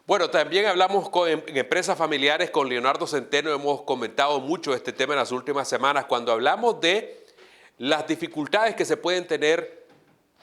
Bueno, también hablamos en empresas familiares con Leonardo Centeno, hemos comentado mucho este tema en las últimas semanas, cuando hablamos de las dificultades que se pueden tener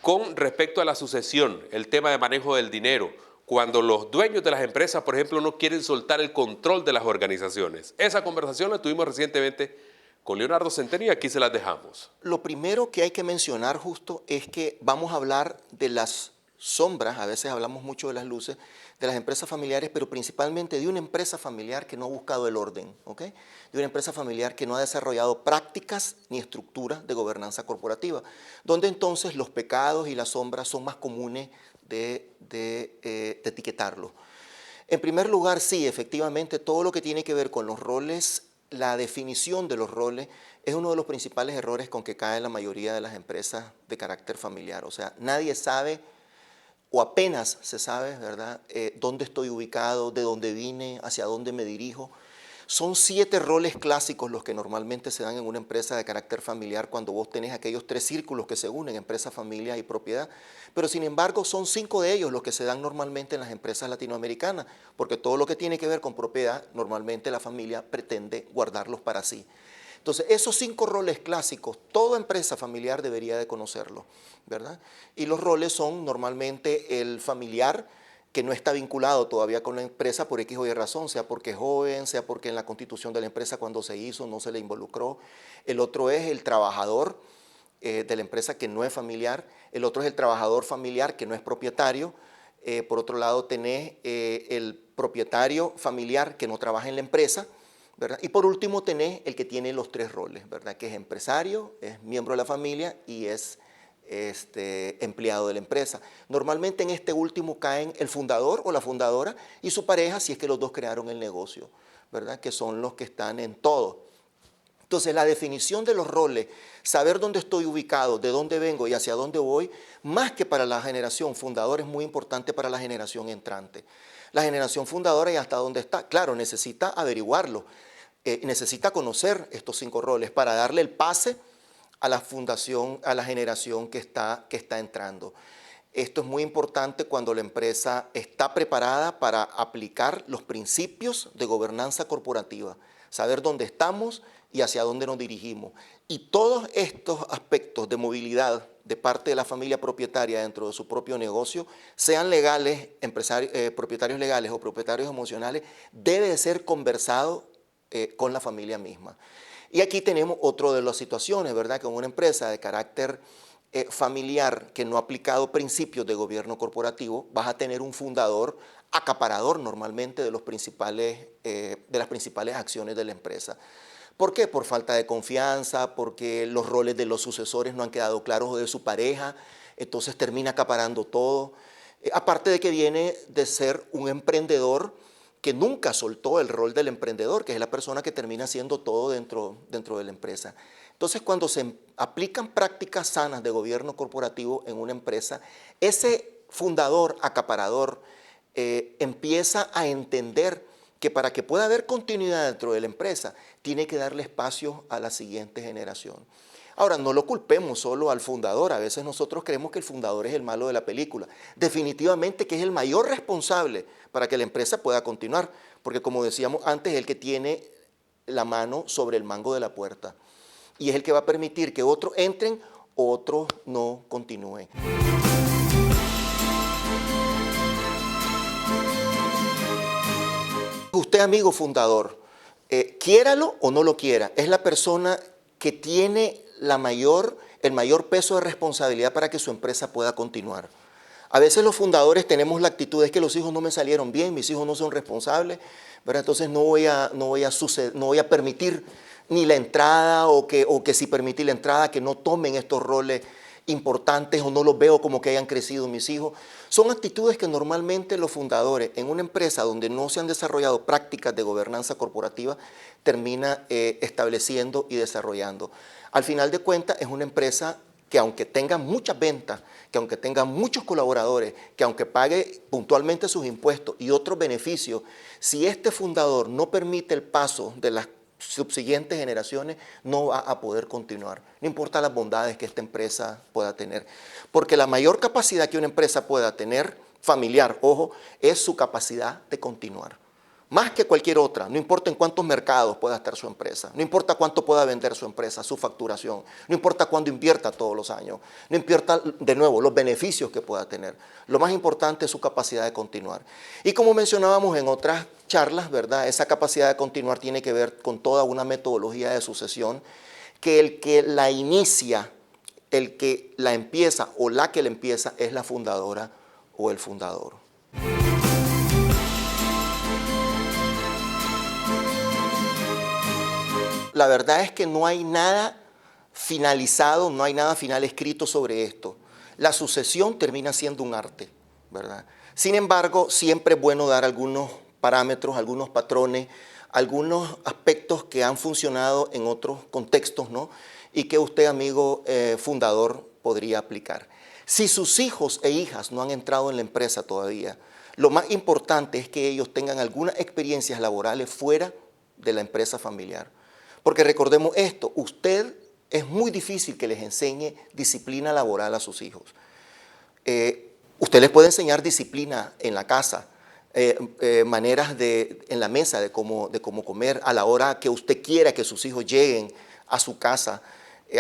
con respecto a la sucesión, el tema de manejo del dinero, cuando los dueños de las empresas, por ejemplo, no quieren soltar el control de las organizaciones. Esa conversación la tuvimos recientemente con Leonardo Centeno y aquí se las dejamos. Lo primero que hay que mencionar justo es que vamos a hablar de las sombras, a veces hablamos mucho de las luces, de las empresas familiares, pero principalmente de una empresa familiar que no ha buscado el orden, ¿ok? De una empresa familiar que no ha desarrollado prácticas ni estructuras de gobernanza corporativa, donde entonces los pecados y las sombras son más comunes de etiquetarlos. En primer lugar, sí, efectivamente, todo lo que tiene que ver con los roles, la definición de los roles, es uno de los principales errores con que cae la mayoría de las empresas de carácter familiar. O sea, nadie sabe o apenas se sabe, ¿verdad?, dónde estoy ubicado, de dónde vine, hacia dónde me dirijo. Son 7 roles clásicos los que normalmente se dan en una empresa de carácter familiar cuando vos tenés aquellos 3 círculos que se unen, empresa, familia y propiedad. Pero sin embargo son 5 de ellos los que se dan normalmente en las empresas latinoamericanas, porque todo lo que tiene que ver con propiedad, normalmente la familia pretende guardarlos para sí. Entonces, esos 5 roles clásicos, toda empresa familiar debería de conocerlos, ¿verdad? Y los roles son normalmente el familiar, que no está vinculado todavía con la empresa por X o Y razón, sea porque es joven, sea porque en la constitución de la empresa cuando se hizo no se le involucró. El otro es el trabajador de la empresa que no es familiar. El otro es el trabajador familiar que no es propietario. Por otro lado tenés el propietario familiar que no trabaja en la empresa, ¿verdad? Y por último tenés el que tiene los 3 roles, ¿verdad? Que es empresario, es miembro de la familia y es empleado de la empresa. Normalmente en este último caen el fundador o la fundadora y su pareja si es que los dos crearon el negocio, ¿verdad? Que son los que están en todo. Entonces la definición de los roles, saber dónde estoy ubicado, de dónde vengo y hacia dónde voy, más que para la generación fundadora es muy importante para la generación entrante. La generación fundadora y hasta dónde está, claro, necesita averiguarlo, necesita conocer estos 5 roles para darle el pase a la fundación, a la generación que está entrando. Esto es muy importante cuando la empresa está preparada para aplicar los principios de gobernanza corporativa, saber dónde estamos y hacia dónde nos dirigimos. Y todos estos aspectos de movilidad de parte de la familia propietaria dentro de su propio negocio, sean legales, propietarios legales o propietarios emocionales, debe de ser conversado con la familia misma. Y aquí tenemos otra de las situaciones, ¿verdad? Que en una empresa de carácter familiar que no ha aplicado principios de gobierno corporativo, vas a tener un fundador acaparador normalmente de las principales acciones de la empresa. ¿Por qué? Por falta de confianza, porque los roles de los sucesores no han quedado claros o de su pareja, entonces termina acaparando todo. Aparte de que viene de ser un emprendedor que nunca soltó el rol del emprendedor, que es la persona que termina haciendo todo dentro de la empresa. Entonces, cuando se aplican prácticas sanas de gobierno corporativo en una empresa, ese fundador, acaparador, empieza a entender que para que pueda haber continuidad dentro de la empresa, tiene que darle espacio a la siguiente generación. Ahora, no lo culpemos solo al fundador. A veces nosotros creemos que el fundador es el malo de la película. Definitivamente que es el mayor responsable para que la empresa pueda continuar, porque como decíamos antes, es el que tiene la mano sobre el mango de la puerta y es el que va a permitir que otros entren, otros no continúen. Usted, amigo fundador, quiéralo o no lo quiera, es la persona que tiene el mayor peso de responsabilidad para que su empresa pueda continuar. A veces los fundadores tenemos la actitud de que los hijos no me salieron bien, mis hijos no son responsables, ¿verdad? Entonces no voy a permitir ni la entrada o que si permití la entrada que no tomen estos roles importantes o no los veo como que hayan crecido mis hijos. Son actitudes que normalmente los fundadores en una empresa donde no se han desarrollado prácticas de gobernanza corporativa termina estableciendo y desarrollando. Al final de cuentas es una empresa que aunque tenga muchas ventas, que aunque tenga muchos colaboradores, que aunque pague puntualmente sus impuestos y otros beneficios, si este fundador no permite el paso de las subsiguientes generaciones, no va a poder continuar. No importa las bondades que esta empresa pueda tener. Porque la mayor capacidad que una empresa pueda tener familiar, ojo, es su capacidad de continuar. Más que cualquier otra, no importa en cuántos mercados pueda estar su empresa, no importa cuánto pueda vender su empresa, su facturación, no importa cuándo invierta todos los años, no importa, de nuevo, los beneficios que pueda tener. Lo más importante es su capacidad de continuar. Y como mencionábamos en otras charlas, ¿verdad? Esa capacidad de continuar tiene que ver con toda una metodología de sucesión que el que la inicia, el que la empieza o la que la empieza es la fundadora o el fundador. La verdad es que no hay nada finalizado, no hay nada final escrito sobre esto. La sucesión termina siendo un arte, ¿verdad? Sin embargo, siempre es bueno dar algunos parámetros, algunos patrones, algunos aspectos que han funcionado en otros contextos, ¿no? Y que usted, amigo fundador, podría aplicar. Si sus hijos e hijas no han entrado en la empresa todavía, lo más importante es que ellos tengan algunas experiencias laborales fuera de la empresa familiar. Porque recordemos esto, es muy difícil que les enseñe disciplina laboral a sus hijos. Usted les puede enseñar disciplina en la casa, maneras en la mesa de cómo comer a la hora que usted quiera que sus hijos lleguen a su casa,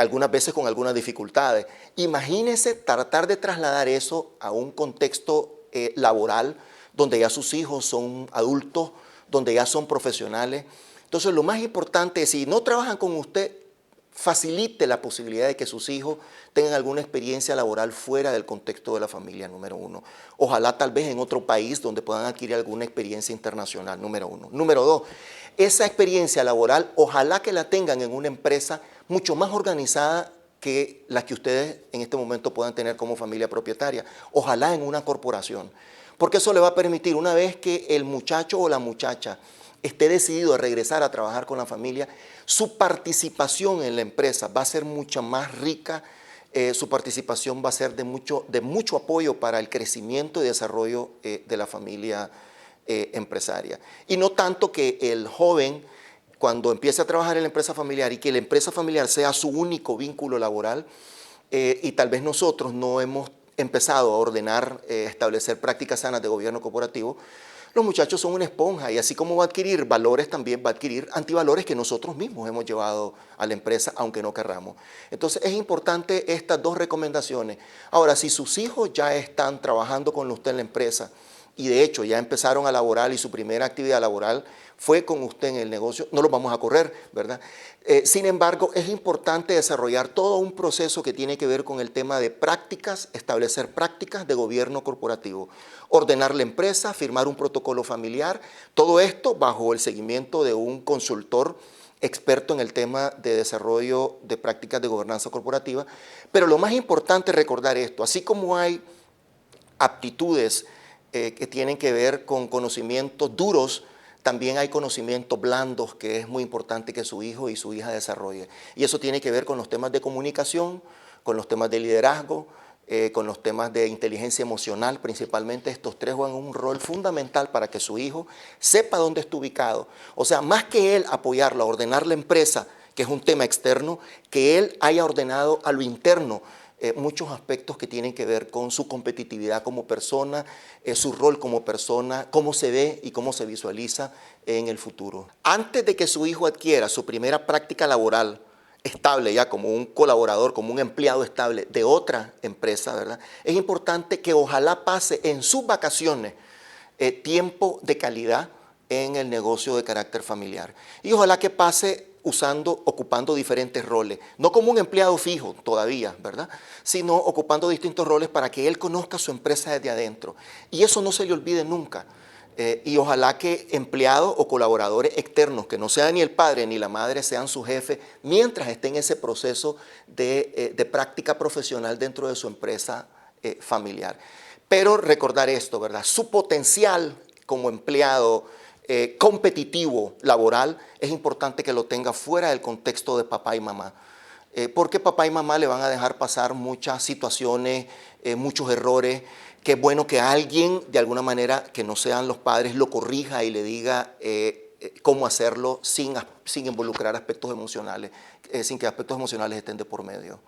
algunas veces con algunas dificultades. Imagínese tratar de trasladar eso a un contexto laboral donde ya sus hijos son adultos, donde ya son profesionales. Entonces, lo más importante es, si no trabajan con usted, facilite la posibilidad de que sus hijos tengan alguna experiencia laboral fuera del contexto de la familia, número uno. Ojalá tal vez en otro país donde puedan adquirir alguna experiencia internacional, número uno. Número dos, esa experiencia laboral, ojalá que la tengan en una empresa mucho más organizada que las que ustedes en este momento puedan tener como familia propietaria. Ojalá en una corporación, porque eso le va a permitir, una vez que el muchacho o la muchacha esté decidido a regresar a trabajar con la familia, su participación en la empresa va a ser mucho más rica, su participación va a ser de mucho apoyo para el crecimiento y desarrollo de la familia empresaria. Y no tanto que el joven, cuando empiece a trabajar en la empresa familiar y que la empresa familiar sea su único vínculo laboral, y tal vez nosotros no hemos empezado a ordenar, establecer prácticas sanas de gobierno corporativo, los muchachos son una esponja y así como va a adquirir valores, también va a adquirir antivalores que nosotros mismos hemos llevado a la empresa, aunque no querramos. Entonces es importante estas dos recomendaciones. Ahora, si sus hijos ya están trabajando con usted en la empresa y de hecho ya empezaron a laborar y su primera actividad laboral fue con usted en el negocio, no los vamos a correr, ¿verdad? Sin embargo, es importante desarrollar todo un proceso que tiene que ver con el tema de prácticas, establecer prácticas de gobierno corporativo, ordenar la empresa, firmar un protocolo familiar, todo esto bajo el seguimiento de un consultor experto en el tema de desarrollo de prácticas de gobernanza corporativa. Pero lo más importante es recordar esto, así como hay aptitudes que tienen que ver con conocimientos duros, también hay conocimientos blandos que es muy importante que su hijo y su hija desarrolle. Y eso tiene que ver con los temas de comunicación, con los temas de liderazgo, con los temas de inteligencia emocional. Principalmente estos tres juegan un rol fundamental para que su hijo sepa dónde está ubicado. O sea, más que él apoyarlo, a ordenar la empresa, que es un tema externo, que él haya ordenado a lo interno, muchos aspectos que tienen que ver con su competitividad como persona, su rol como persona, cómo se ve y cómo se visualiza en el futuro. Antes de que su hijo adquiera su primera práctica laboral estable, ya como un colaborador, como un empleado estable de otra empresa, ¿verdad? Es importante que ojalá pase en sus vacaciones tiempo de calidad en el negocio de carácter familiar. Y ojalá que pase ocupando diferentes roles, no como un empleado fijo todavía, ¿verdad? Sino ocupando distintos roles para que él conozca su empresa desde adentro. Y eso no se le olvide nunca. Y ojalá que empleados o colaboradores externos, que no sean ni el padre ni la madre, sean su jefe, mientras esté en ese proceso de práctica profesional dentro de su empresa familiar. Pero recordar esto, ¿verdad? Su potencial como empleado competitivo laboral, es importante que lo tenga fuera del contexto de papá y mamá. Porque papá y mamá le van a dejar pasar muchas situaciones, muchos errores, que es bueno que alguien, de alguna manera, que no sean los padres, lo corrija y le diga cómo hacerlo sin involucrar aspectos emocionales, sin que aspectos emocionales estén de por medio.